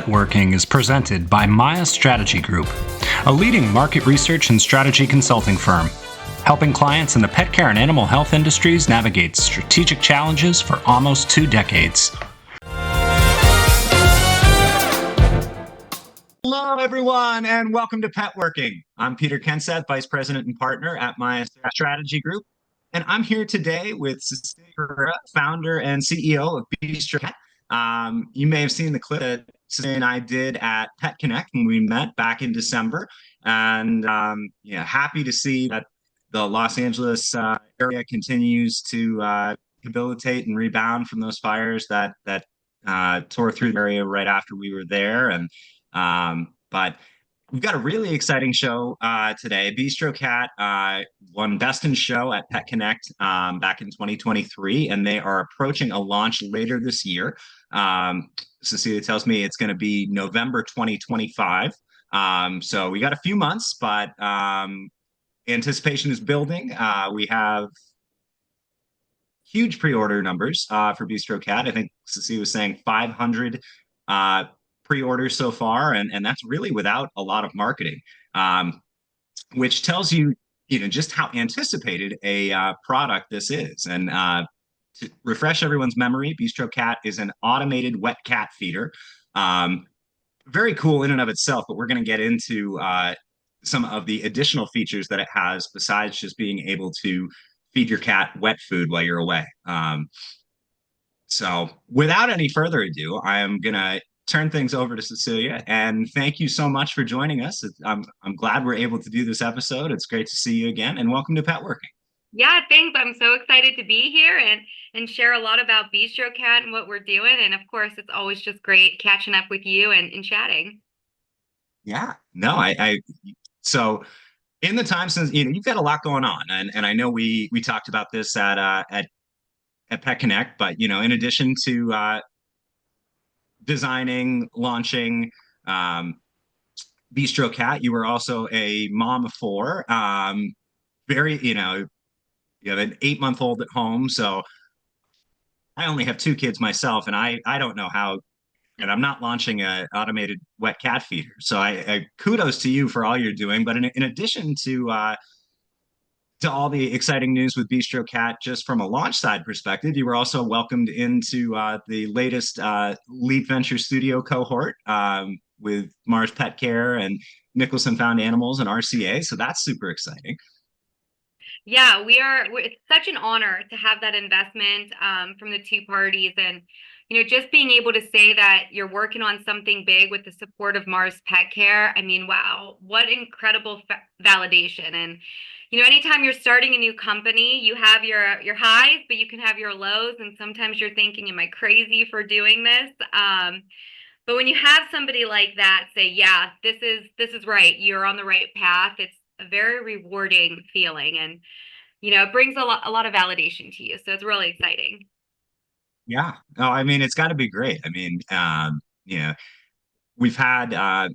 Petworking is presented by Maya Strategy Group, a leading market research and strategy consulting firm, helping clients in the pet care and animal health industries navigate strategic challenges for almost 2 decades. Hello, everyone, and welcome to Petworking. I'm Peter Kenseth, Vice President and Partner at Maya Strategy Group, and I'm here today with Cecilia, founder and CEO of BistroCat. You may have seen the clip that Cecilia and I did at Pet Connect when we met back in December, and happy to see that the Los Angeles area continues to rehabilitate and rebound from those fires that tore through the area right after we were there. But we've got a really exciting show today. BistroCat won Best in Show at Pet Connect back in 2023, and they are approaching a launch later this year. Cecilia tells me it's going to be November 2025. So we got a few months, but anticipation is building. We have huge pre-order numbers for BistroCat. I think Cecilia was saying 500 pre-orders so far, and that's really without a lot of marketing, which tells you, just how anticipated a product this is. And to refresh everyone's memory, BistroCat is an automated wet cat feeder. Very cool in and of itself, but we're going to get into some of the additional features that it has besides just being able to feed your cat wet food while you're away. So without any further ado, I am going to turn things over to Cecilia, and thank you so much for joining us. I'm glad we're able to do this episode. It's great to see you again, and welcome to Petworking. Yeah, thanks. I'm so excited to be here and share a lot about BistroCat and what we're doing. And of course, it's always just great catching up with you and chatting. Yeah, no, so in the time since, you've got a lot going on, and I know we talked about this at Pet Connect, but in addition to designing, launching BistroCat, you were also a mom of 4. You have an 8-month-old at home, so I only have 2 kids myself, and I don't know how, and I'm not launching an automated wet cat feeder. So I kudos to you for all you're doing. But in addition to all the exciting news with BistroCat, just from a launch side perspective, you were also welcomed into the latest Leap Venture Studio cohort with Mars Petcare and Nicholson Found Animals and RCA. So that's super exciting. Yeah, it's such an honor to have that investment from the 2 parties. And, just being able to say that you're working on something big with the support of Mars Petcare. I mean, wow, what incredible validation. And, anytime you're starting a new company, you have your highs, but you can have your lows. And sometimes you're thinking, am I crazy for doing this? But when you have somebody like that say, yeah, this is right, you're on the right path, it's a very rewarding feeling, and it brings a lot of validation to you, so it's really exciting. Yeah, no, I mean, it's got to be great. I mean, we've had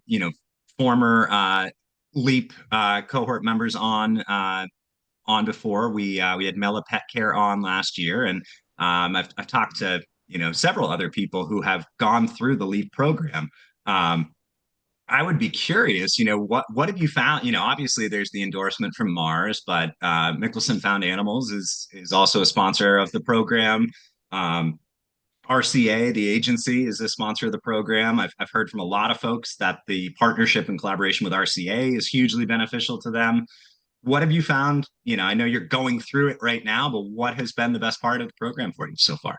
former Leap cohort members on before. We had Mela Petcare on last year, and I've talked to several other people who have gone through the Leap program. I would be curious, what have you found? Obviously there's the endorsement from Mars, but Mickelson Found Animals is also a sponsor of the program. RCA, the agency, is a sponsor of the program. I've heard from a lot of folks that the partnership and collaboration with RCA is hugely beneficial to them. What have you found? I know you're going through it right now, but what has been the best part of the program for you so far?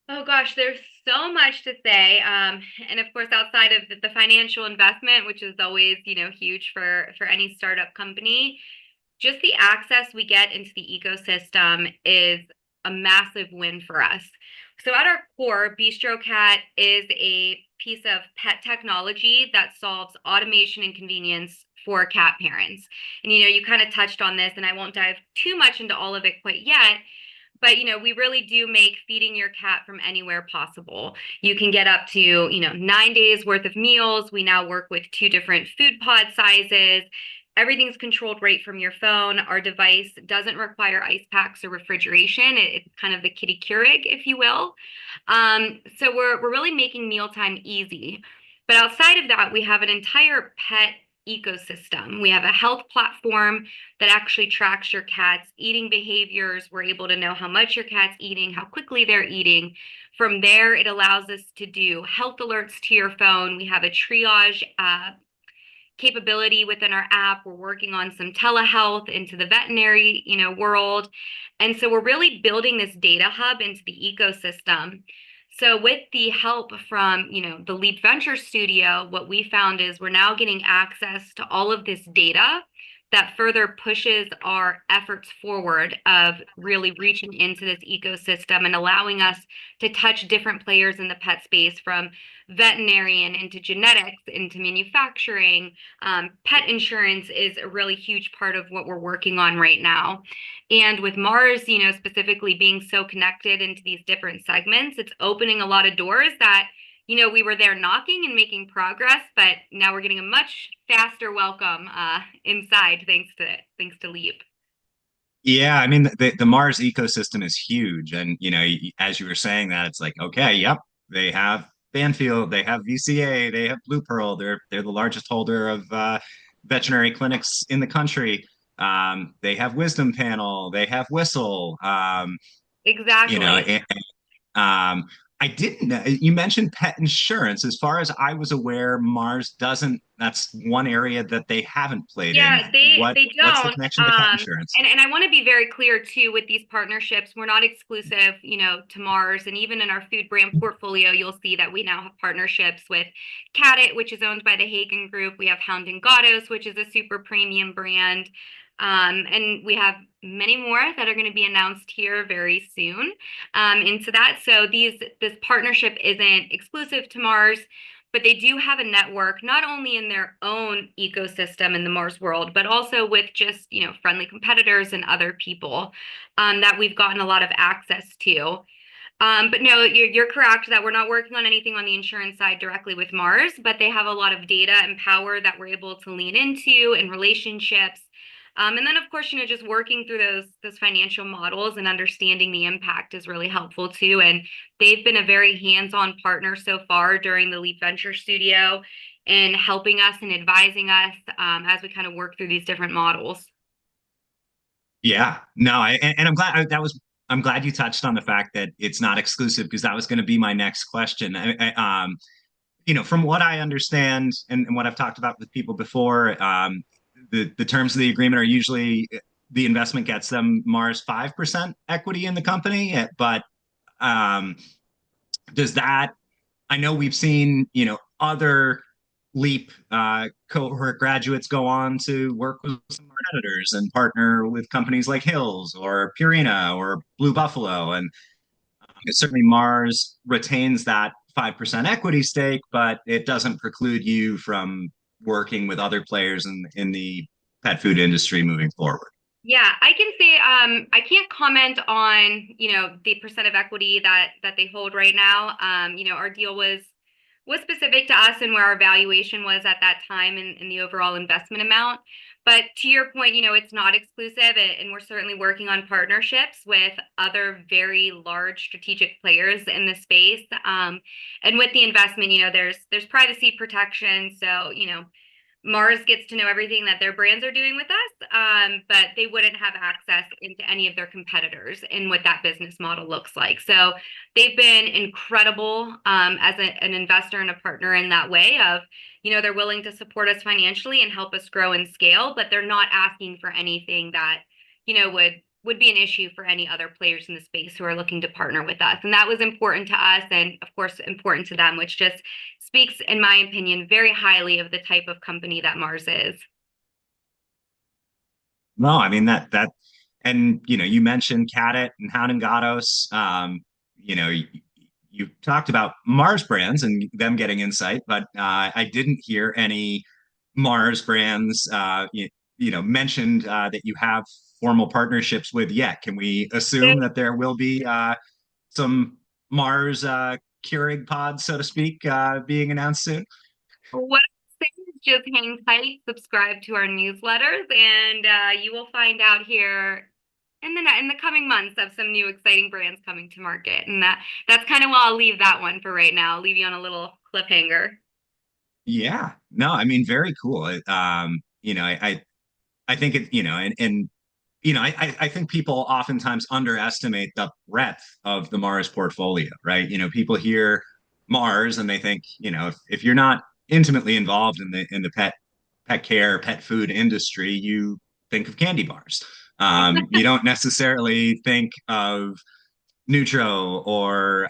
Oh gosh, there's so much to say. And of course, outside of the financial investment, which is always, huge for any startup company, just the access we get into the ecosystem is a massive win for us. So at our core, BistroCat is a piece of pet technology that solves automation and convenience for cat parents. And, you kind of touched on this, and I won't dive too much into all of it quite yet. But, we really do make feeding your cat from anywhere possible. You can get up to, 9 days worth of meals. We now work with 2 different food pod sizes. Everything's controlled right from your phone. Our device doesn't require ice packs or refrigeration. It's kind of the kitty Keurig, if you will. So we're really making mealtime easy. But outside of that, we have an entire pet ecosystem. We have a health platform that actually tracks your cat's eating behaviors. We're able to know how much your cat's eating, how quickly they're eating. From there, it allows us to do health alerts to your phone. We have a triage capability within our app. We're working on some telehealth into the veterinary, world. And so we're really building this data hub into the ecosystem. So with the help from, the Leap Venture Studio, what we found is we're now getting access to all of this data that further pushes our efforts forward of really reaching into this ecosystem and allowing us to touch different players in the pet space, from veterinarian into genetics into manufacturing. Pet insurance is a really huge part of what we're working on right now. And with Mars, specifically being so connected into these different segments, it's opening a lot of doors that we were there knocking and making progress, but now we're getting a much faster welcome inside thanks to Leap. Yeah, I mean the Mars ecosystem is huge, and as you were saying that, it's like, okay, yep, they have Banfield, they have VCA, they have Blue Pearl. They're the largest holder of veterinary clinics in the country. They have Wisdom Panel, they have Whistle. Exactly. Um, I didn't know you mentioned pet insurance. As far as I was aware, Mars doesn't. That's one area that they haven't played in. Yeah, they What's the don't. connection to pet insurance? And I want to be very clear too with these partnerships. We're not exclusive, to Mars. And even in our food brand portfolio, you'll see that we now have partnerships with Cadit, which is owned by the Hagen Group. We have Hound and Gatos, which is a super premium brand. And we have many more that are going to be announced here very soon into that. So this partnership isn't exclusive to Mars, but they do have a network not only in their own ecosystem in the Mars world, but also with just friendly competitors and other people that we've gotten a lot of access to. But no, you're correct that we're not working on anything on the insurance side directly with Mars, but they have a lot of data and power that we're able to lean into in relationships. And then, of course, just working through those financial models and understanding the impact is really helpful too. And they've been a very hands-on partner so far during the Leap Venture Studio and helping us and advising us as we kind of work through these different models. Yeah, no, and I'm glad I'm glad you touched on the fact that it's not exclusive, because that was going to be my next question. From what I understand and what I've talked about with people before, the terms of the agreement are usually the investment gets them Mars 5% equity in the company, but does that? I know we've seen other Leap cohort graduates go on to work with some competitors and partner with companies like Hills or Purina or Blue Buffalo. And certainly Mars retains that 5% equity stake, but it doesn't preclude you from working with other players in the pet food industry moving forward. Yeah, I can say I can't comment on, the percent of equity that they hold right now. Our deal was specific to us and where our valuation was at that time and the overall investment amount. But to your point, it's not exclusive, and we're certainly working on partnerships with other very large strategic players in the space. And with the investment, there's privacy protection. So, Mars gets to know everything that their brands are doing with us, but they wouldn't have access into any of their competitors and what that business model looks like. So they've been incredible as an investor and a partner in that way of, they're willing to support us financially and help us grow and scale, but they're not asking for anything that, would be an issue for any other players in the space who are looking to partner with us. And that was important to us and, of course, important to them, which just speaks, in my opinion, very highly of the type of company that Mars is. No, I mean and you mentioned Cadit and Hound and Gatos. You talked about Mars brands and them getting insight, but I didn't hear any Mars brands mentioned that you have formal partnerships with yet. Can we assume that there will be some Mars Keurig pods, so to speak, being announced soon? What I'm saying is just hang tight, subscribe to our newsletters, and you will find out here in the coming months of some new exciting brands coming to market. And that's kind of where I'll leave that one for right now. I'll leave you on a little cliffhanger. Yeah, no, I mean, very cool. I think it, I think people oftentimes underestimate the breadth of the Mars portfolio, right? People hear Mars and they think, if you're not intimately involved in the pet care, pet food industry, you think of candy bars. You don't necessarily think of Nutro or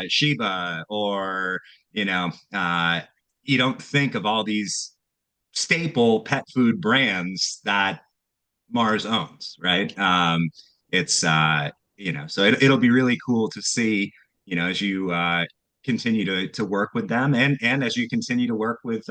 Shiba or you know you don't think of all these staple pet food brands that Mars owns, right? It's so it'll be really cool to see, as you continue to work with them and as you continue to work with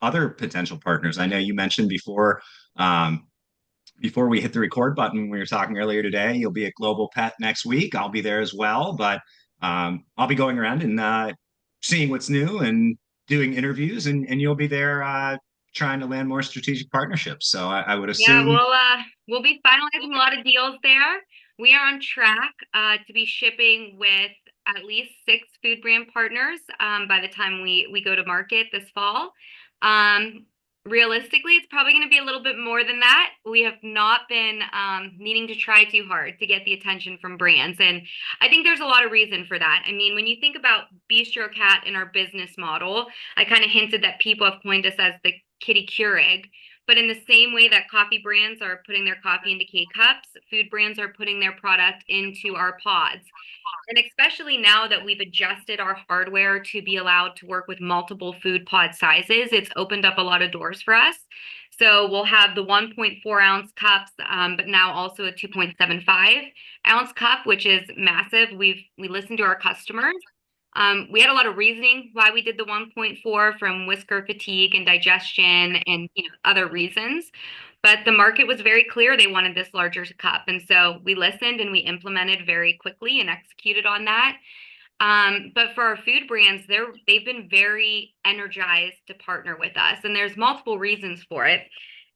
other potential partners. I know you mentioned before we hit the record button when we were talking earlier today, you'll be at Global Pet next week. I'll be there as well, but I'll be going around and seeing what's new and doing interviews, and you'll be there trying to land more strategic partnerships. So I would Yeah, assume. we'll be finalizing a lot of deals there. We are on track to be shipping with at least 6 food brand partners by the time we go to market this fall. Um, Realistically, it's probably going to be a little bit more than that. We have not been needing to try too hard to get the attention from brands, and I think there's a lot of reason for that. I mean, when you think about BistroCat in our business model, I kind of hinted that people have coined us as the kitty Keurig. But in the same way that coffee brands are putting their coffee into K-cups, food brands are putting their product into our pods. And especially now that we've adjusted our hardware to be allowed to work with multiple food pod sizes, it's opened up a lot of doors for us. So we'll have the 1.4 ounce cups, but now also a 2.75 ounce cup, which is massive. We listened to our customers. We had a lot of reasoning why we did the 1.4 from whisker fatigue and digestion and other reasons. But the market was very clear they wanted this larger cup. And so we listened and we implemented very quickly and executed on that. But for our food brands, they've been very energized to partner with us. And there's multiple reasons for it.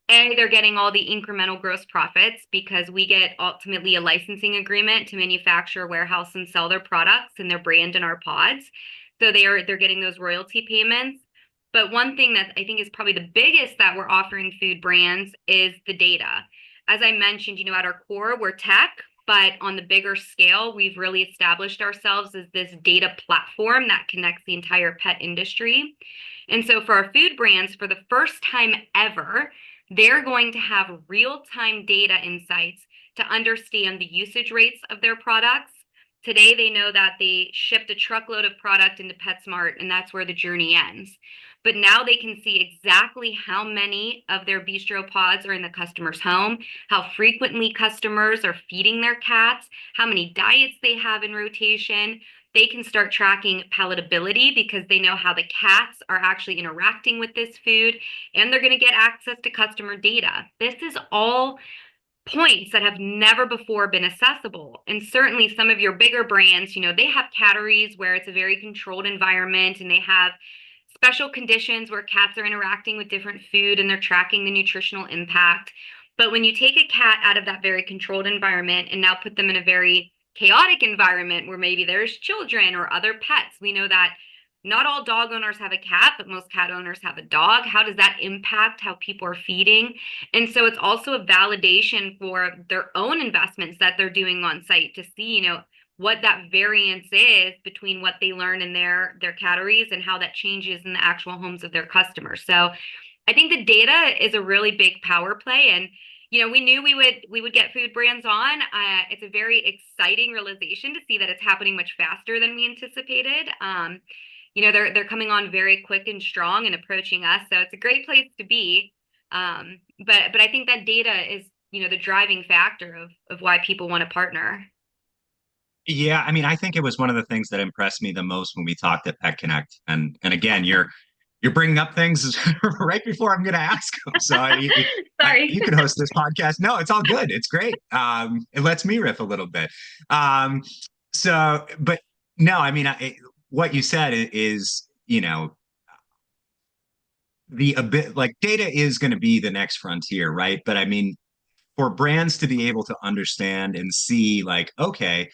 They're getting all the incremental gross profits because we get ultimately a licensing agreement to manufacture, warehouse, and sell their products and their brand in our pods. So they're getting those royalty payments. But one thing that I think is probably the biggest that we're offering food brands is the data. As I mentioned, at our core, we're tech, but on the bigger scale, we've really established ourselves as this data platform that connects the entire pet industry. And so for our food brands, for the first time ever, they're going to have real-time data insights to understand the usage rates of their products. Today, they know that they shipped a truckload of product into PetSmart, and that's where the journey ends. But now they can see exactly how many of their bistro pods are in the customer's home, how frequently customers are feeding their cats, how many diets they have in rotation. They can start tracking palatability because they know how the cats are actually interacting with this food, and they're going to get access to customer data. This is all points that have never before been accessible. And certainly some of your bigger brands, they have catteries where it's a very controlled environment and they have special conditions where cats are interacting with different food and they're tracking the nutritional impact. But when you take a cat out of that very controlled environment and now put them in a very chaotic environment where maybe there's children or other pets, we know that not all dog owners have a cat, but most cat owners have a dog. How does that impact how people are feeding? And so it's also a validation for their own investments that they're doing on site to see, what that variance is between what they learn in their catteries and how that changes in the actual homes of their customers. So I think the data is a really big power play. And we knew we would get food brands on. It's a very exciting realization to see that it's happening much faster than we anticipated. They're coming on very quick and strong and approaching us, so it's a great place to be. But I think that data is the driving factor of why people want to partner. Yeah, I mean, I think it was one of the things that impressed me the most when we talked at Pet Connect. And again, you're bringing up things right before I'm going to ask them. So Sorry. you could host this podcast. No, it's all good. It's great. It lets me riff a little bit. But no, I mean, what you said is, a bit like data is going to be the next frontier, right? But I mean, for brands to be able to understand and see, like, okay,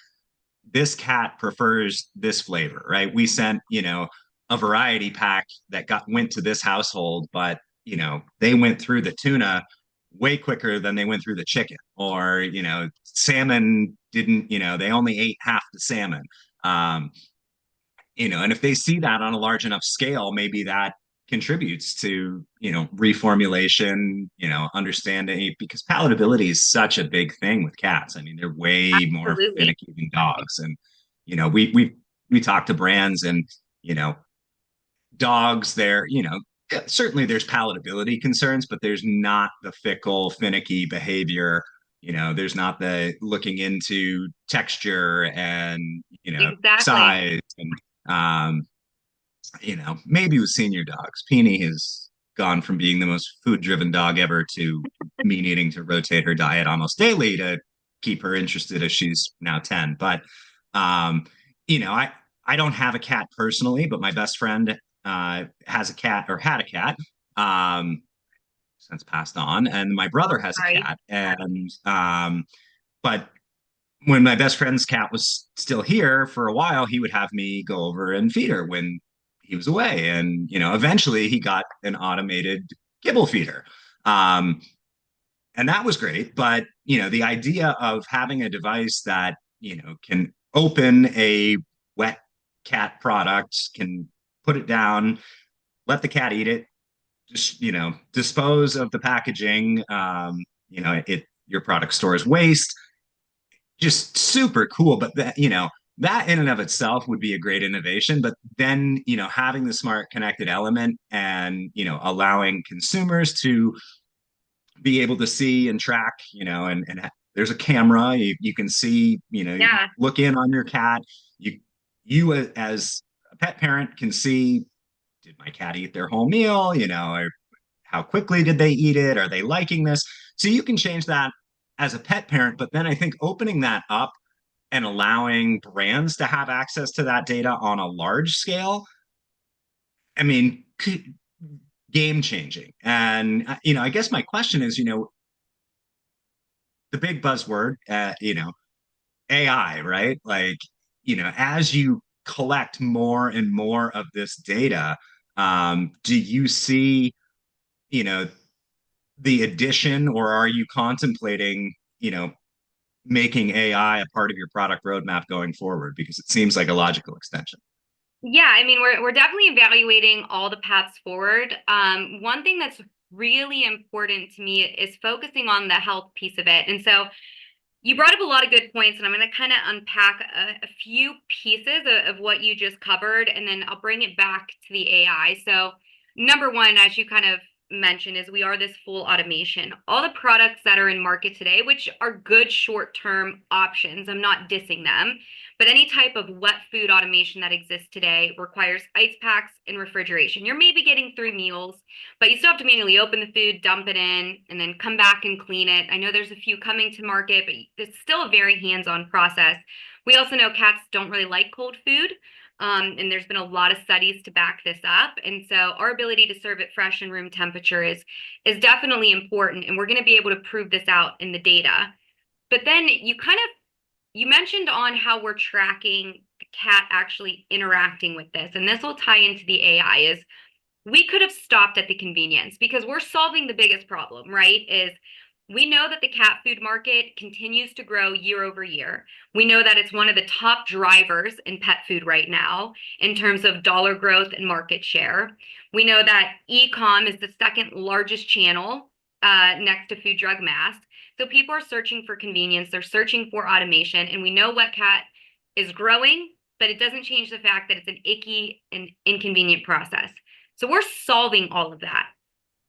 this cat prefers this flavor, right? We sent, a variety pack that went to this household, but they went through the tuna way quicker than they went through the chicken, or salmon didn't, they only ate half the salmon. um and if they see that on a large enough scale, maybe that contributes to reformulation, understanding, because palatability is such a big thing with cats. I mean, they're way more Absolutely. finicky than dogs. And we talk to brands, and dogs, they're certainly there's palatability concerns, but there's not the fickle, finicky behavior. There's not the looking into texture and Exactly. size. And maybe with senior dogs, Peony has gone from being the most food-driven dog ever to me needing to rotate her diet almost daily to keep her interested, as she's now 10. But um, I don't have a cat personally, but my best friend has a cat, or had a cat, since passed on, and my brother has a Right. cat. And but when my best friend's cat was still here for a while, he would have me go over and feed her when he was away. And, eventually he got an automated kibble feeder. Um, and that was great. But, the idea of having a device that, can open a wet cat product, can put it down, let the cat eat it, just, dispose of the packaging, your product stores waste, just super cool. But that in and of itself would be a great innovation. But then, having the smart connected element, and, allowing consumers to be able to see and track, and there's a camera, you can see, you Yeah. look in on your cat. You as a pet parent can see, did my cat eat their whole meal? Or how quickly did they eat it? Are they liking this? So you can change that as a pet parent. But then I think opening that up and allowing brands to have access to that data on a large scale, I mean, game changing. And I guess my question is, the big buzzword, AI, right? Like, as you collect more and more of this data, do you see, you know, the addition, or are you contemplating, making AI a part of your product roadmap going forward? Because it seems like a logical extension. Yeah, I mean, we're definitely evaluating all the paths forward. One thing that's really important to me is focusing on the health piece of it. And so you brought up a lot of good points, and I'm going to kind of unpack a few pieces of what you just covered, and then I'll bring it back to the AI. So, number one, as you kind of mentioned, is we are this full automation. All the products that are in market today, which are good short-term options, I'm not dissing them, but any type of wet food automation that exists today requires ice packs and refrigeration. You're maybe getting 3 meals, but you still have to manually open the food, dump it in, and then come back and clean it. I know there's a few coming to market, but it's still a very hands-on process. We also know cats don't really like cold food, and there's been a lot of studies to back this up. And so our ability to serve it fresh and room temperature is definitely important, and we're going to be able to prove this out in the data. But then you mentioned on how we're tracking the cat actually interacting with this, and this will tie into the AI. Is we could have stopped at the convenience, because we're solving the biggest problem, right? Is we know that the cat food market continues to grow year over year. We know that it's one of the top drivers in pet food right now in terms of dollar growth and market share. We know that e-com is the second largest channel next to food, drug, mass. So people are searching for convenience, they're searching for automation, and we know wet cat is growing, but it doesn't change the fact that it's an icky and inconvenient process. So we're solving all of that.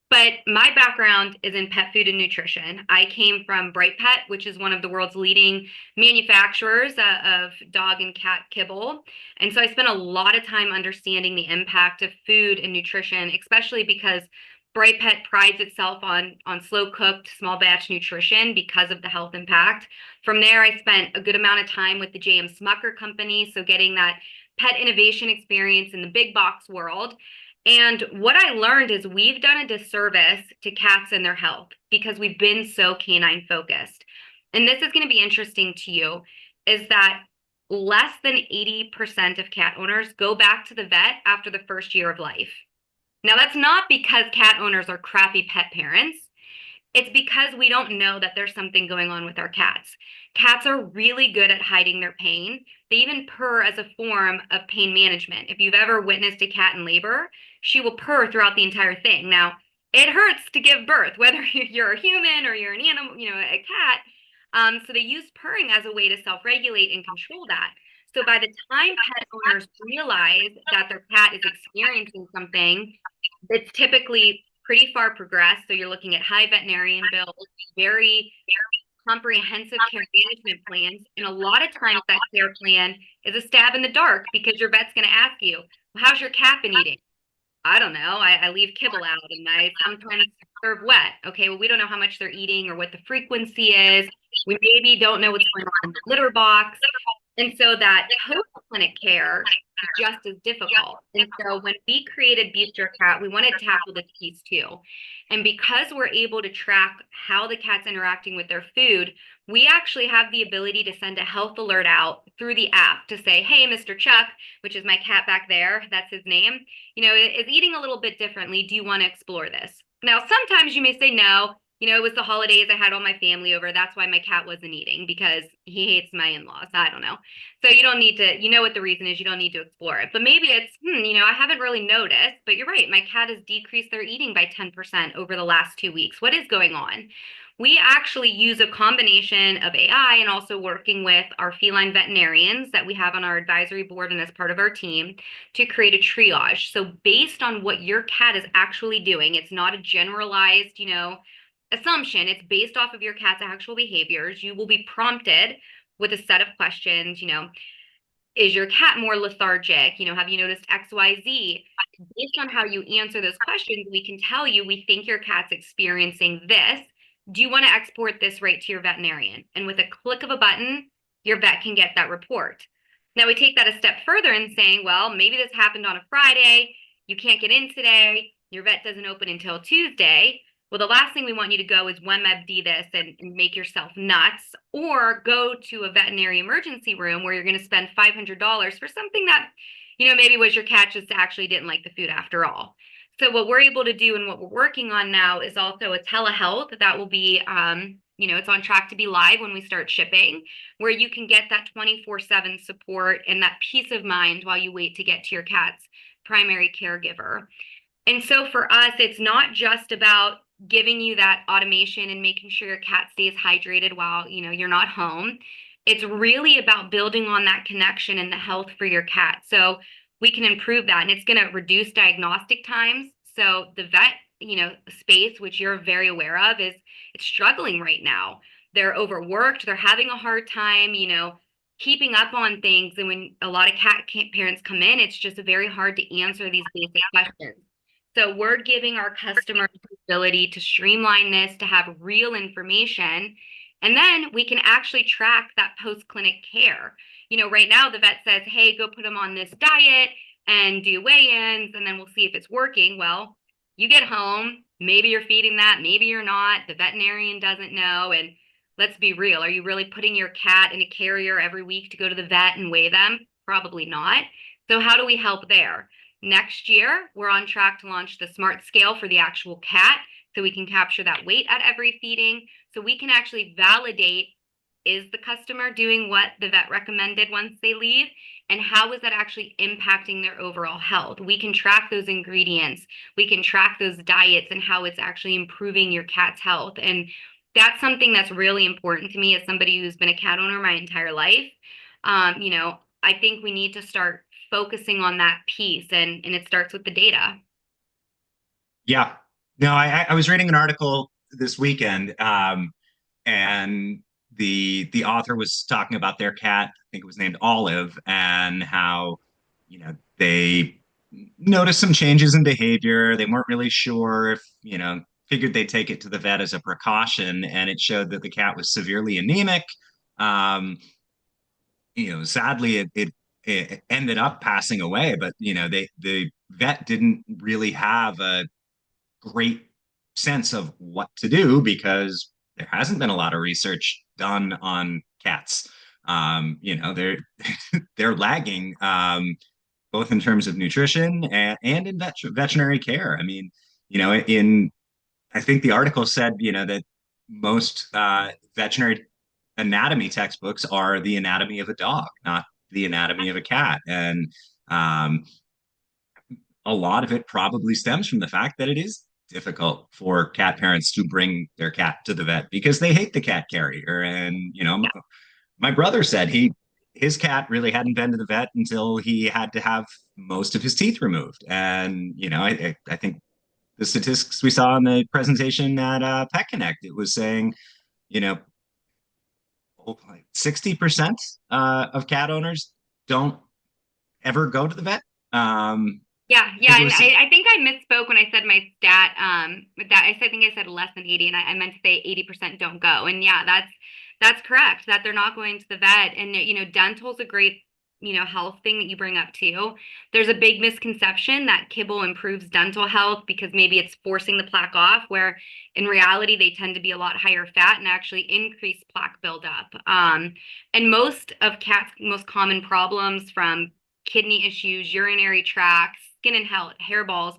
But my background is in pet food and nutrition. I came from Bright Pet, which is one of the world's leading manufacturers of dog and cat kibble. And so I spent a lot of time understanding the impact of food and nutrition, especially because Bright Pet prides itself on slow cooked, small batch nutrition because of the health impact. From there, I spent a good amount of time with the J.M. Smucker company, so getting that pet innovation experience in the big box world. And what I learned is we've done a disservice to cats and their health because we've been so canine focused. And this is going to be interesting to you, is that less than 80% of cat owners go back to the vet after the first year of life. Now, that's not because cat owners are crappy pet parents. It's because we don't know that there's something going on with our cats. Cats are really good at hiding their pain. They even purr as a form of pain management. If you've ever witnessed a cat in labor, she will purr throughout the entire thing. Now, it hurts to give birth, whether you're a human or you're an animal, a cat. So they use purring as a way to self-regulate and control that. So by the time pet owners realize that their cat is experiencing something, it's typically pretty far progressed. So you're looking at high veterinarian bills, very comprehensive care management plans. And a lot of times that care plan is a stab in the dark because your vet's going to ask you, well, how's your cat been eating? I don't know. I leave kibble out and I sometimes serve wet. Okay, well, we don't know how much they're eating or what the frequency is. We maybe don't know what's going on in the litter box. And so that post-clinic care is just as difficult. And so when we created BistroCat, we wanted to tackle this piece too. And because we're able to track how the cat's interacting with their food, we actually have the ability to send a health alert out through the app to say, hey, Mr. Chuck, which is my cat back there, that's his name, is eating a little bit differently. Do you want to explore this? Now, sometimes you may say no. It was the holidays. I had all my family over. That's why my cat wasn't eating, because he hates my in-laws. I don't know. So you don't need to, what the reason is. You don't need to explore it. But maybe it's, I haven't really noticed, but you're right. My cat has decreased their eating by 10% over the last 2 weeks. What is going on? We actually use a combination of AI and also working with our feline veterinarians that we have on our advisory board and as part of our team to create a triage. So based on what your cat is actually doing, it's not a generalized, assumption. It's based off of your cat's actual behaviors. You will be prompted with a set of questions, is your cat more lethargic? Have you noticed XYZ? Based on how you answer those questions, we can tell you, we think your cat's experiencing this. Do you want to export this right to your veterinarian? And with a click of a button, your vet can get that report. Now we take that a step further and saying, well, maybe this happened on a Friday. You can't get in today. Your vet doesn't open until Tuesday. Well, the last thing we want you to go is WebMD this and make yourself nuts, or go to a veterinary emergency room where you're going to spend $500 for something that, maybe was your cat just actually didn't like the food after all. So what we're able to do and what we're working on now is also a telehealth that will be, it's on track to be live when we start shipping, where you can get that 24/7 support and that peace of mind while you wait to get to your cat's primary caregiver. And so for us, it's not just about giving you that automation and making sure your cat stays hydrated while, you're not home. It's really about building on that connection and the health for your cat. So we can improve that, and it's going to reduce diagnostic times. So the vet, space, which you're very aware of, is it's struggling right now. They're overworked. They're having a hard time, keeping up on things. And when a lot of cat parents come in, it's just very hard to answer these basic questions. So we're giving our customers the ability to streamline this, to have real information, and then we can actually track that post-clinic care. Right now the vet says, hey, go put them on this diet and do weigh-ins, and then we'll see if it's working. Well, you get home, maybe you're feeding that, maybe you're not. The veterinarian doesn't know. And let's be real. Are you really putting your cat in a carrier every week to go to the vet and weigh them? Probably not. So how do we help there? Next year, we're on track to launch the smart scale for the actual cat, so we can capture that weight at every feeding, so we can actually validate, is the customer doing what the vet recommended once they leave, and how is that actually impacting their overall health? We can track those ingredients, we can track those diets, and how it's actually improving your cat's health. And that's something that's really important to me as somebody who's been a cat owner my entire life. I think we need to start focusing on that piece, and it starts with the data. Yeah. No, I was reading an article this weekend, and the author was talking about their cat. I think it was named Olive, and how, they noticed some changes in behavior. They weren't really sure if, figured they'd take it to the vet as a precaution, and it showed that the cat was severely anemic. Sadly, it ended up passing away, but the vet didn't really have a great sense of what to do, because there hasn't been a lot of research done on cats. They're they're lagging, both in terms of nutrition and in veterinary care. I mean, in I think the article said, that most veterinary anatomy textbooks are the anatomy of a dog, not the anatomy of a cat. And um, a lot of it probably stems from the fact that it is difficult for cat parents to bring their cat to the vet because they hate the cat carrier. And, my brother said his cat really hadn't been to the vet until he had to have most of his teeth removed. And, I think the statistics we saw in the presentation at Pet Connect, it was saying, you know, like 60% of cat owners don't ever go to the vet. Yeah, I think yeah, it and was, I think I misspoke when I said my stat. With that I think I said less than 80, and I meant to say 80% don't go. And yeah, that's correct. That they're not going to the vet. And dental's a great health thing that you bring up too. There's a big misconception that kibble improves dental health because maybe it's forcing the plaque off, where in reality they tend to be a lot higher fat and actually increase plaque buildup. And most of cats' most common problems, from kidney issues, urinary tract, skin and hairballs,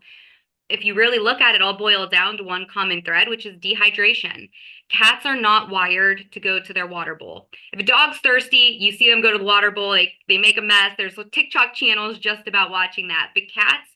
if you really look at it, all boil down to one common thread, which is dehydration. Cats are not wired to go to their water bowl. If a dog's thirsty, you see them go to the water bowl, they make a mess. There's TikTok channels just about watching that. But cats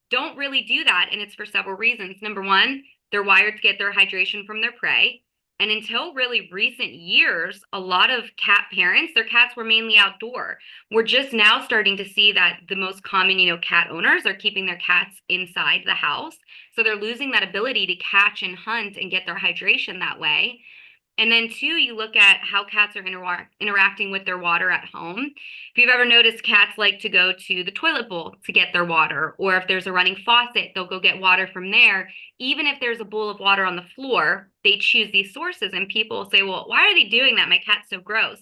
don't really do that, and it's for several reasons. Number one, they're wired to get their hydration from their prey. And until really recent years, a lot of cat parents, their cats were mainly outdoor. We're just now starting to see that the most common, cat owners are keeping their cats inside the house. So they're losing that ability to catch and hunt and get their hydration that way. And then two, you look at how cats are interacting with their water at home. If you've ever noticed, cats like to go to the toilet bowl to get their water, or if there's a running faucet, they'll go get water from there. Even if there's a bowl of water on the floor, they choose these sources. And people say, well, why are they doing that? My cat's so gross.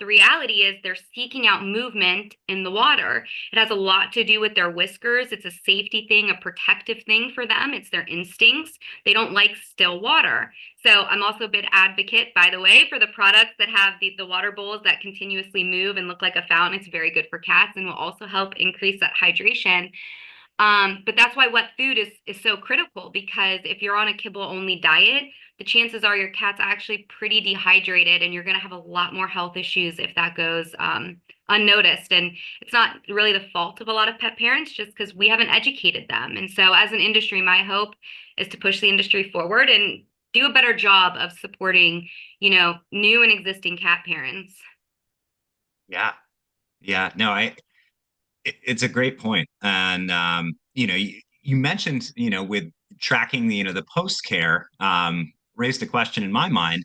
The reality is they're seeking out movement in the water. It has a lot to do with their whiskers. It's a safety thing, a protective thing for them. It's their instincts. They don't like still water. So I'm also a big advocate, by the way, for the products that have the water bowls that continuously move and look like a fountain. It's very good for cats and will also help increase that hydration. But that's why wet food is so critical, because if you're on a kibble only diet, the chances are your cat's actually pretty dehydrated, and you're going to have a lot more health issues if that goes unnoticed. And it's not really the fault of a lot of pet parents, just because we haven't educated them. And so as an industry, my hope is to push the industry forward and do a better job of supporting, new and existing cat parents. yeah, yeah, no, it's a great point. And, you mentioned, with tracking the post care, raised a question in my mind.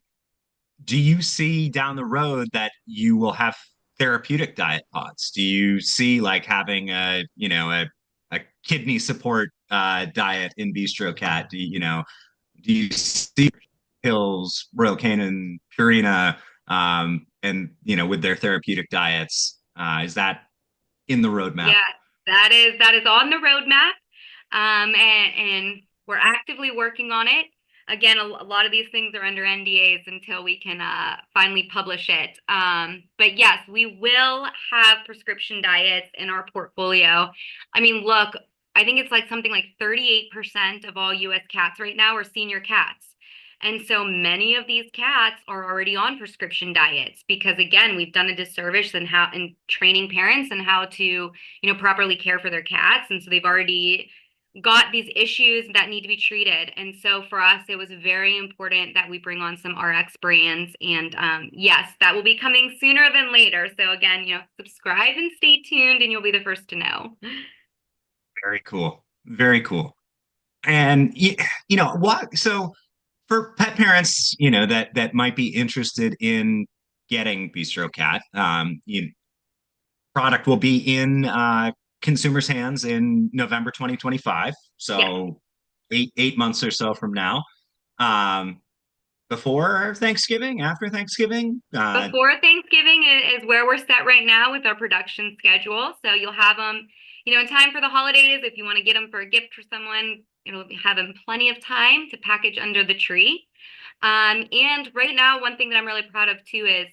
Do you see down the road that you will have therapeutic diet pods? Do you see like having a kidney support diet in BistroCat? Do you see pills, Rogaine, Purina, and with their therapeutic diets? Is that in the roadmap? Yeah, that is on the roadmap. And we're actively working on it. Again, a lot of these things are under NDAs until we can finally publish it. But yes, we will have prescription diets in our portfolio. I mean, look, I think it's like something like 38% of all US cats right now are senior cats. And so many of these cats are already on prescription diets because, again, we've done a disservice in training parents and how to, properly care for their cats. And so they've already got these issues that need to be treated. And so for us, it was very important that we bring on some RX brands. And yes, that will be coming sooner than later. So again, subscribe and stay tuned, and you'll be the first to know. Very cool. Very cool. And what? So for pet parents, that might be interested in getting BistroCat, product will be in consumers' hands in November 2025. Yeah. So eight months or so from now. Um, Before Thanksgiving, after Thanksgiving. Before Thanksgiving is where we're set right now with our production schedule. So you'll have them, in time for the holidays. If you want to get them for a gift for someone, it'll have them plenty of time to package under the tree. And right now, one thing that I'm really proud of too is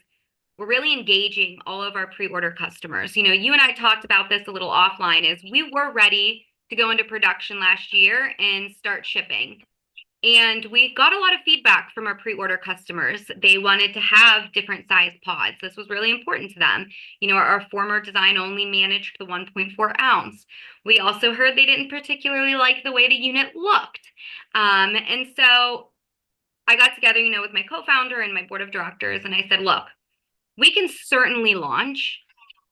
we're really engaging all of our pre-order customers. You know, you and I talked about this a little offline, is we were ready to go into production last year and start shipping. And we got a lot of feedback from our pre-order customers. They wanted to have different size pods. This was really important to them. You know, our former design only managed the 1.4 ounce. We also heard they didn't particularly like the way the unit looked. And so I got together, you know, with my co-founder and my board of directors, and I said, look, we can certainly launch,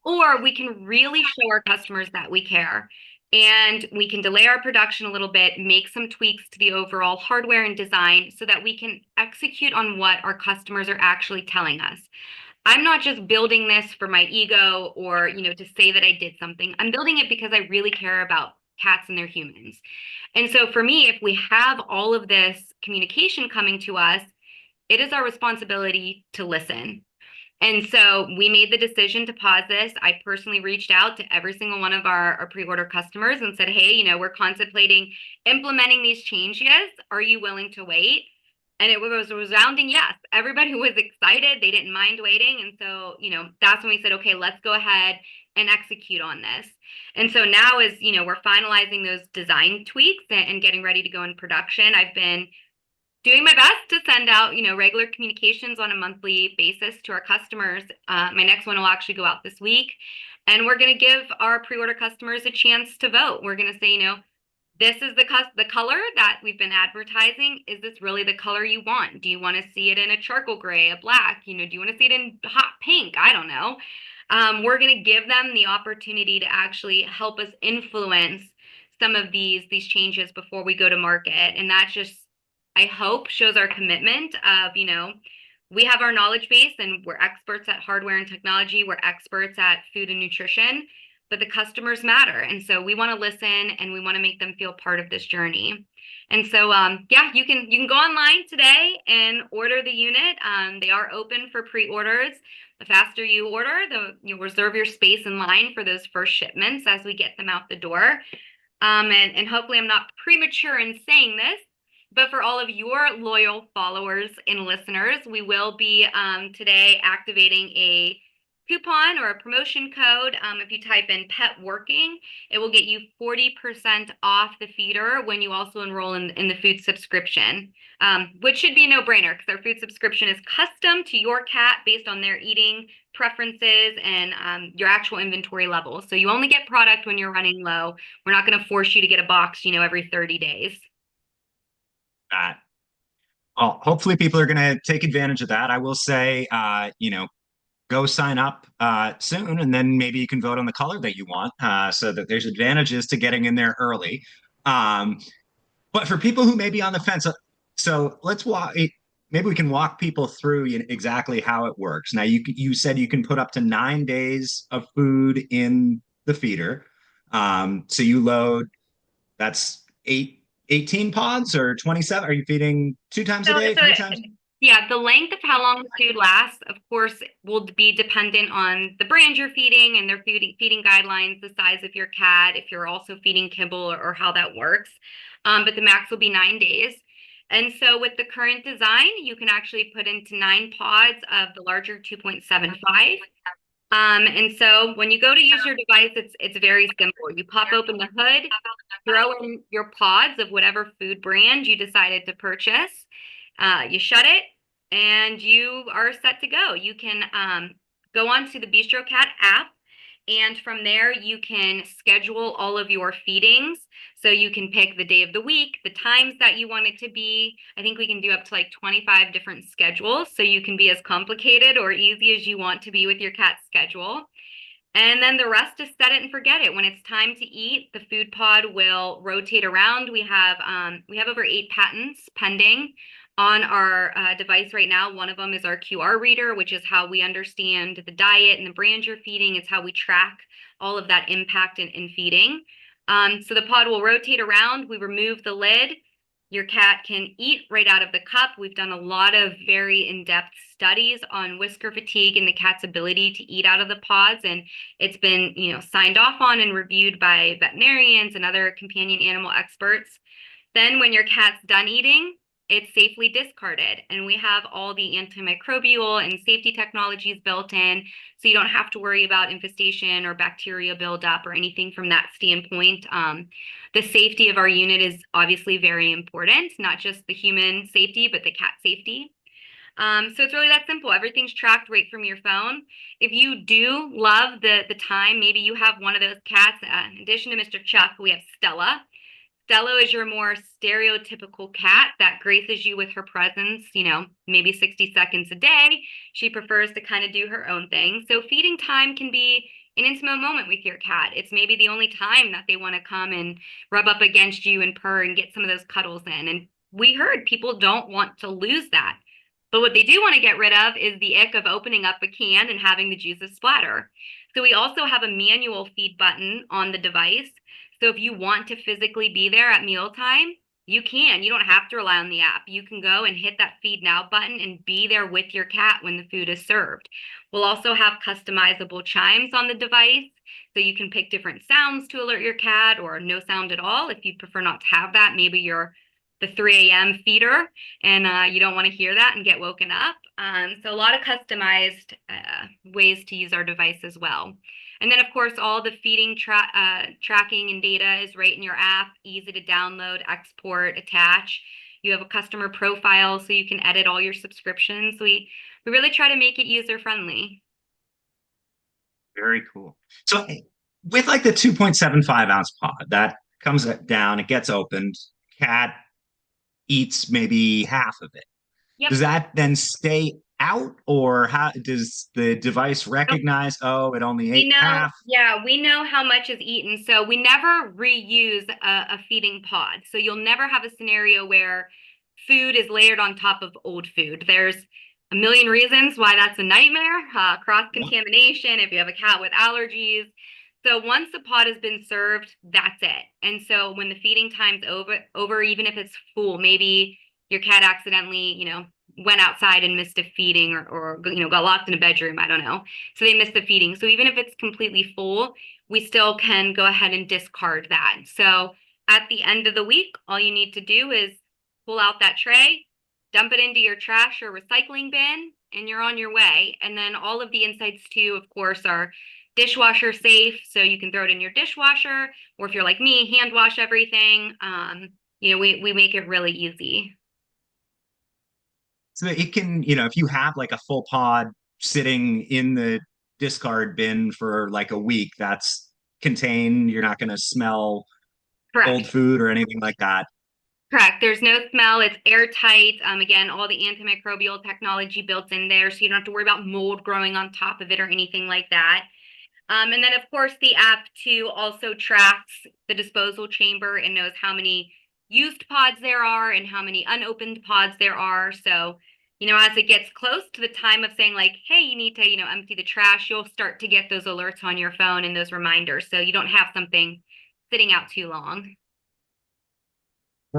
or we can really show our customers that we care. And we can delay our production a little bit, make some tweaks to the overall hardware and design so that we can execute on what our customers are actually telling us. I'm not just building this for my ego or, you know, to say that I did something. I'm building it because I really care about cats and their humans. And so for me, if we have all of this communication coming to us, it is our responsibility to listen. And so we made the decision to pause this. I personally reached out to every single one of our pre-order customers and said, hey, you know, we're contemplating implementing these changes. Are you willing to wait? And it was a resounding yes. Everybody was excited. They didn't mind waiting. And so, you know, that's when we said, okay, let's go ahead and execute on this. And so now, as you know, we're finalizing those design tweaks and getting ready to go in production. I've been doing my best to send out, you know, regular communications on a monthly basis to our customers. My next one will actually go out this week, and we're going to give our pre-order customers a chance to vote. We're going to say, you know, this is the color that we've been advertising. Is this really the color you want? Do you want to see it in a charcoal gray, a black? You know, do you want to see it in hot pink? I don't know. We're going to give them the opportunity to actually help us influence some of these changes before we go to market, and that just, I hope, shows our commitment of, you know, we have our knowledge base and we're experts at hardware and technology. We're experts at food and nutrition, but the customers matter. And so we want to listen and we want to make them feel part of this journey. And so, yeah, you can go online today and order the unit. They are open for pre-orders. The faster you order, you'll reserve your space in line for those first shipments as we get them out the door. And hopefully I'm not premature in saying this, but for all of your loyal followers and listeners, we will be today activating a coupon or a promotion code. If you type in Petworking, it will get you 40% off the feeder when you also enroll in the food subscription, which should be a no-brainer because our food subscription is custom to your cat based on their eating preferences and your actual inventory levels. So you only get product when you're running low. We're not going to force you to get a box, you know, every 30 days. Well, hopefully people are going to take advantage of that. I will say, you know, go sign up soon, and then maybe you can vote on the color that you want, so that there's advantages to getting in there early. But for people who may be on the fence, so let's walk. Maybe we can walk people through exactly how it works. Now, you said you can put up to 9 days of food in the feeder. So you load, that's 18 pods or 27? Are you feeding 2 times a day, 3 times? Yeah, the length of how long the food lasts, of course, will be dependent on the brand you're feeding and their feeding guidelines, the size of your cat, if you're also feeding kibble or how that works. But the max will be 9 days. And so with the current design, you can actually put into 9 pods of the larger 2.75. And so when you go to use your device, it's very simple. You pop open the hood, throw in your pods of whatever food brand you decided to purchase. You shut it, and you are set to go. You can go onto the BistroCat app, and from there you can schedule all of your feedings. So you can pick the day of the week, the times that you want it to be. I think we can do up to like 25 different schedules. So you can be as complicated or easy as you want to be with your cat's schedule. And then the rest is set it and forget it. When it's time to eat, the food pod will rotate around. We have over 8 patents pending on our device right now. One of them is our QR reader, which is how we understand the diet and the brand you're feeding. It's how we track all of that impact in feeding. So the pod will rotate around. We remove the lid. Your cat can eat right out of the cup. We've done a lot of very in-depth studies on whisker fatigue and the cat's ability to eat out of the pods, and it's been, you know, signed off on and reviewed by veterinarians and other companion animal experts. Then when your cat's done eating, it's safely discarded. And we have all the antimicrobial and safety technologies built in, so you don't have to worry about infestation or bacteria buildup or anything from that standpoint. The safety of our unit is obviously very important, not just the human safety, but the cat safety. So it's really that simple. Everything's tracked right from your phone. If you do love the time, maybe you have one of those cats. In addition to Mr. Chuck, we have Stella. Stella is your more stereotypical cat that graces you with her presence, maybe 60 seconds a day. She prefers to kind of do her own thing. So feeding time can be an intimate moment with your cat. It's maybe the only time that they want to come and rub up against you and purr and get some of those cuddles in. And we heard people don't want to lose that. But what they do want to get rid of is the ick of opening up a can and having the juices splatter. So we also have a manual feed button on the device. So if you want to physically be there at mealtime, you can. You don't have to rely on the app. You can go and hit that feed now button and be there with your cat when the food is served. We'll also have customizable chimes on the device. So you can pick different sounds to alert your cat, or no sound at all if you prefer not to have that. Maybe you're the 3 a.m. feeder and you don't want to hear that and get woken up. So a lot of customized ways to use our device as well. And then, of course, all the feeding tracking and data is right in your app, easy to download, export, attach. You have a customer profile, so you can edit all your subscriptions. We really try to make it user-friendly. Very cool. So with like the 2.75 ounce pod, that comes down, it gets opened, cat eats maybe half of it. Yep. Does that then stay out, or how does the device recognize, oh, it only ate half? Yeah, we know how much is eaten. So we never reuse a feeding pod. So you'll never have a scenario where food is layered on top of old food. There's a million reasons why that's a nightmare, cross-contamination, if you have a cat with allergies. So once the pod has been served, that's it. And so when the feeding time's over, even if it's full, maybe your cat accidentally, went outside and missed a feeding or got locked in a bedroom, I don't know. So they missed the feeding. So even if it's completely full, we still can go ahead and discard that. So at the end of the week, all you need to do is pull out that tray, dump it into your trash or recycling bin, and you're on your way. And then all of the insights too, of course, are dishwasher safe. So you can throw it in your dishwasher, or if you're like me, hand wash everything. We make it really easy. So it can, if you have like a full pod sitting in the discard bin for like a week, that's contained. You're not going to smell Correct. old food or anything like that. Correct. There's no smell. It's airtight. Again, all the antimicrobial technology built in there, so you don't have to worry about mold growing on top of it or anything like that. And then, of course, the app too also tracks the disposal chamber and knows how many used pods there are and how many unopened pods there are. So, as it gets close to the time of saying like, hey, you need to, empty the trash, you'll start to get those alerts on your phone and those reminders. So you don't have something sitting out too long.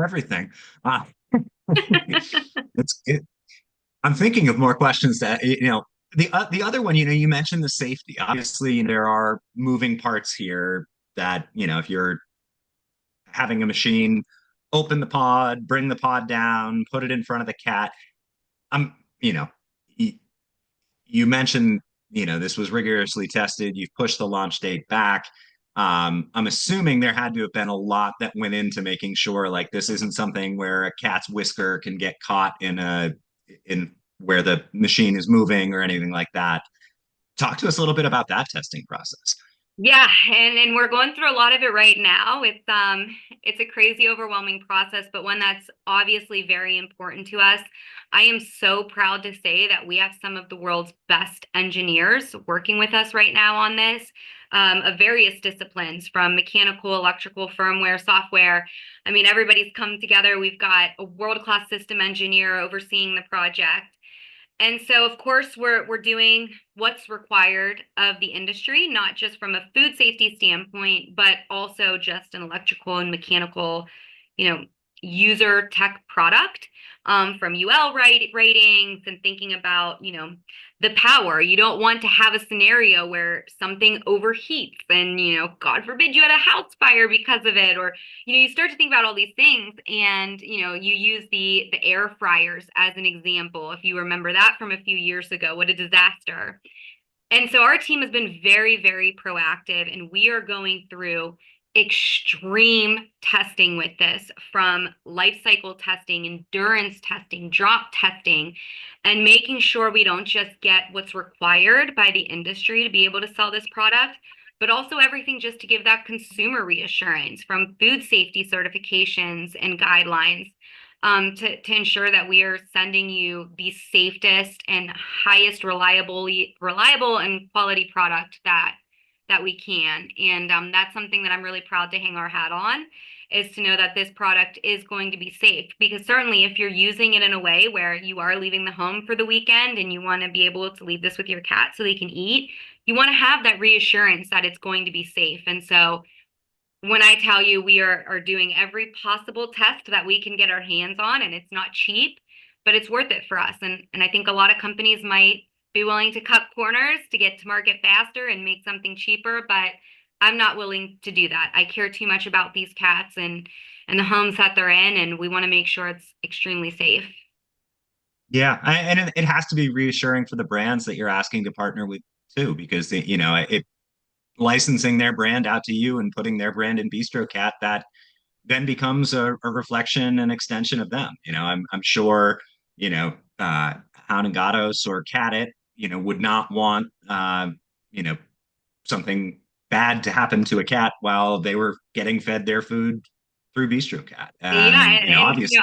Everything. It's good. I'm thinking of more questions that, the other one, you mentioned the safety. Obviously, there are moving parts here that, if you're having a machine, open the pod, bring the pod down, put it in front of the cat. You mentioned, this was rigorously tested. You've pushed the launch date back. I'm assuming there had to have been a lot that went into making sure like this isn't something where a cat's whisker can get caught in where the machine is moving or anything like that. Talk to us a little bit about that testing process. Yeah, and we're going through a lot of it right now. It's a crazy, overwhelming process, but one that's obviously very important to us. I am so proud to say that we have some of the world's best engineers working with us right now on this, of various disciplines, from mechanical, electrical, firmware, software. I mean, everybody's come together. We've got a world-class system engineer overseeing the project. And so, of course, we're doing what's required of the industry, not just from a food safety standpoint, but also just an electrical and mechanical, user tech product, from UL ratings and thinking about, the power. You don't want to have a scenario where something overheats and, God forbid you had a house fire because of it, or, you start to think about all these things, and, you use the air fryers as an example. If you remember that from a few years ago, what a disaster. And so our team has been very, very proactive, and we are going through extreme testing with this, from life cycle testing, endurance testing, drop testing, and making sure we don't just get what's required by the industry to be able to sell this product, but also everything just to give that consumer reassurance, from food safety certifications and guidelines, to ensure that we are sending you the safest and highest reliable and quality product that we can. And that's something that I'm really proud to hang our hat on, is to know that this product is going to be safe. Because certainly if you're using it in a way where you are leaving the home for the weekend and you want to be able to leave this with your cat so they can eat, you want to have that reassurance that it's going to be safe. And so when I tell you we are doing every possible test that we can get our hands on, and it's not cheap, but it's worth it for us. And I think a lot of companies might be willing to cut corners to get to market faster and make something cheaper, but I'm not willing to do that. I care too much about these cats and the homes that they're in, and we want to make sure it's extremely safe. Yeah, and it has to be reassuring for the brands that you're asking to partner with too, because it licensing their brand out to you and putting their brand in BistroCat, that then becomes a reflection and extension of them. I'm sure, Hound and Gatos or Cat It, would not want, you know, something bad to happen to a cat while they were getting fed their food through BistroCat. Yeah, And, obviously.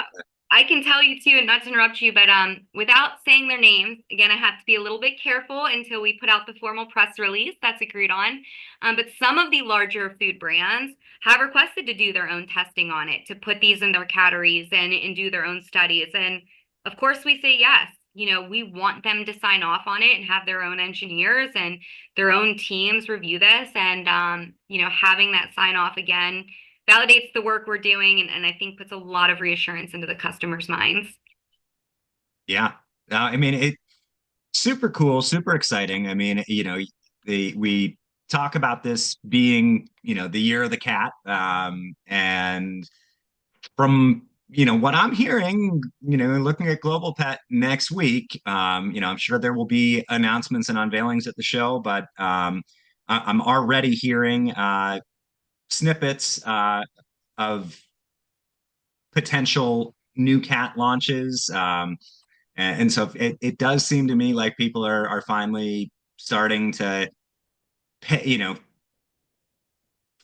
I can tell you too, and not to interrupt you, but without saying their names, again, I have to be a little bit careful until we put out the formal press release that's agreed on. But some of the larger food brands have requested to do their own testing on it, to put these in their categories and do their own studies. And of course, we say yes. We want them to sign off on it and have their own engineers and their own teams review this. And, having that sign off again validates the work we're doing, and I think puts a lot of reassurance into the customers' minds. Yeah. I mean, it super cool, super exciting. I mean, we talk about this being, the year of the cat. And from, what I'm hearing, looking at Global Pet next week, I'm sure there will be announcements and unveilings at the show, but I'm already hearing snippets of potential new cat launches. And so it does seem to me like people are finally starting to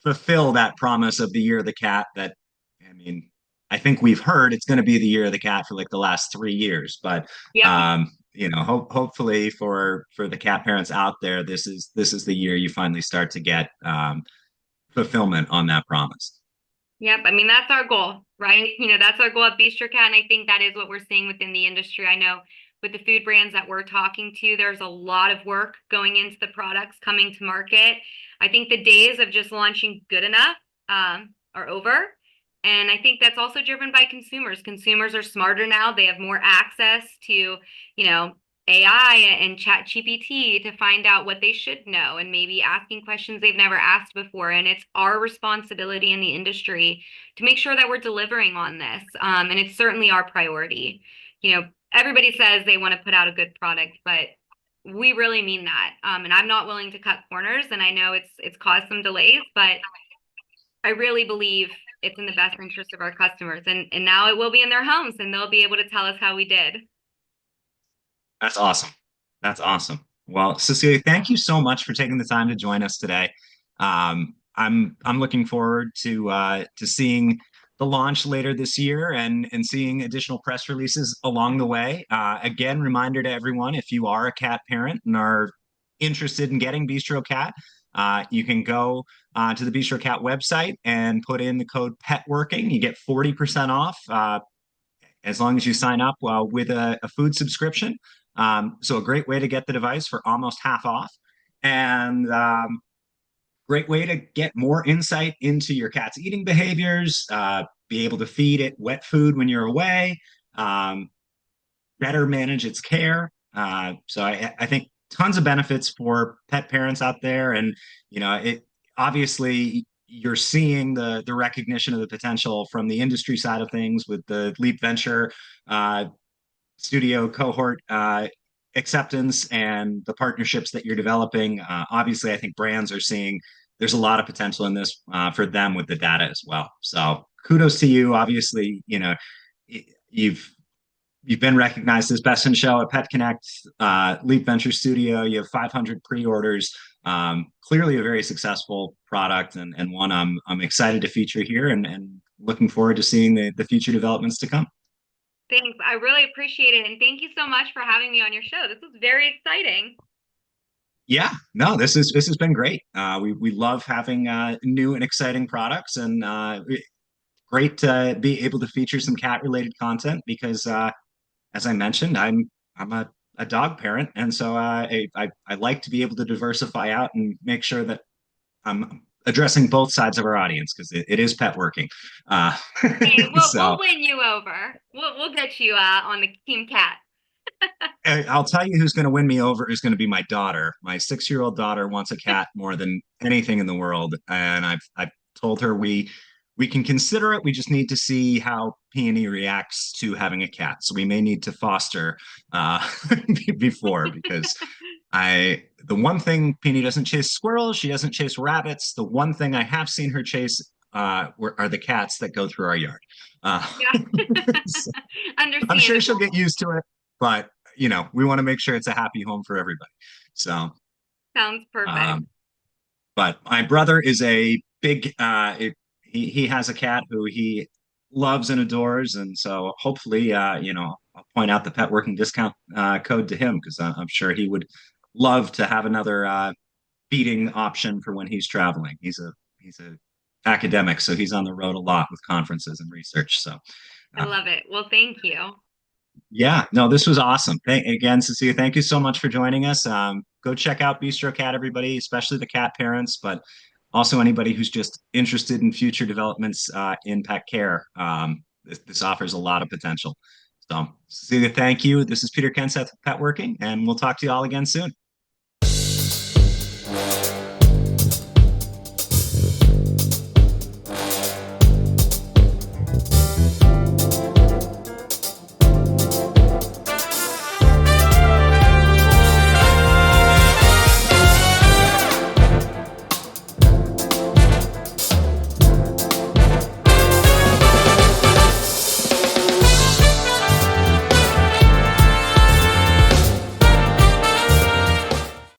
fulfill that promise of the year of the cat that, I mean, I think we've heard it's going to be the year of the cat for like the last 3 years, but Yep. hopefully for the cat parents out there, this is the year you finally start to get fulfillment on that promise. Yep. I mean, that's our goal, right? That's our goal at BistroCat. And I think that is what we're seeing within the industry. I know with the food brands that we're talking to, there's a lot of work going into the products coming to market. I think the days of just launching good enough are over. And I think that's also driven by consumers. Consumers are smarter now. They have more access to, AI and chat GPT to find out what they should know, and maybe asking questions they've never asked before. And it's our responsibility in the industry to make sure that we're delivering on this. And it's certainly our priority. Everybody says they want to put out a good product, but we really mean that. And I'm not willing to cut corners. And I know it's caused some delays, but I really believe it's in the best interest of our customers. And now it will be in their homes, and they'll be able to tell us how we did. That's awesome. That's awesome. Well, Cecilia, thank you so much for taking the time to join us today. I'm looking forward to seeing the launch later this year and seeing additional press releases along the way. Again, reminder to everyone, if you are a cat parent and are interested in getting BistroCat, you can go to the BistroCat website and put in the code Petworking. You get 40% off as long as you sign up with a food subscription. So a great way to get the device for almost half off. And great way to get more insight into your cat's eating behaviors, be able to feed it wet food when you're away, um, better manage its care. So I think tons of benefits for pet parents out there. And, it obviously you're seeing the recognition of the potential from the industry side of things with the Leap Venture uh, studio cohort acceptance and the partnerships that you're developing. Obviously, I think brands are seeing there's a lot of potential in this for them with the data as well. So kudos to you. Obviously, you've been recognized as best in show at Pet Connect, Leap Venture Studio. You have 500 pre-orders. Clearly, a very successful product, and one I'm excited to feature here, and looking forward to seeing the future developments to come. Thanks. I really appreciate it. And thank you so much for having me on your show. This was very exciting. Yeah, no, this has been great. We love having new and exciting products, and great to be able to feature some cat related content because, as I mentioned, I'm a dog parent, and so I like to be able to diversify out and make sure that I'm addressing both sides of our audience because it is pet working. Hey, we'll So win you over. We'll get you on the team cat. I'll tell you who's going to win me over is going to be my daughter. My 6-year-old daughter wants a cat more than anything in the world, and I've told her we can consider it. We just need to see how Peony reacts to having a cat. So we may need to foster before because the one thing Peony doesn't chase squirrels, she doesn't chase rabbits. The one thing I have seen her chase are the cats that go through our yard. Yeah. So I'm sure she'll Understandable. get used to it, but we want to make sure it's a happy home for everybody. So, Sounds perfect. um, but my brother is a big he has a cat who he loves and adores, and so hopefully I'll point out the pet working discount code to him because I'm sure he would love to have another feeding option for when he's traveling. He's a academic, so he's on the road a lot with conferences and research. So I love it. Well, thank you. yeah, no, this was awesome. Again, Cecilia, thank you so much for joining us. Go check out BistroCat, everybody, especially the cat parents, but also anybody who's just interested in future developments in pet care. This offers a lot of potential. So, Cecilia, thank you. This is Peter Kenseth, Petworking, and we'll talk to you all again soon.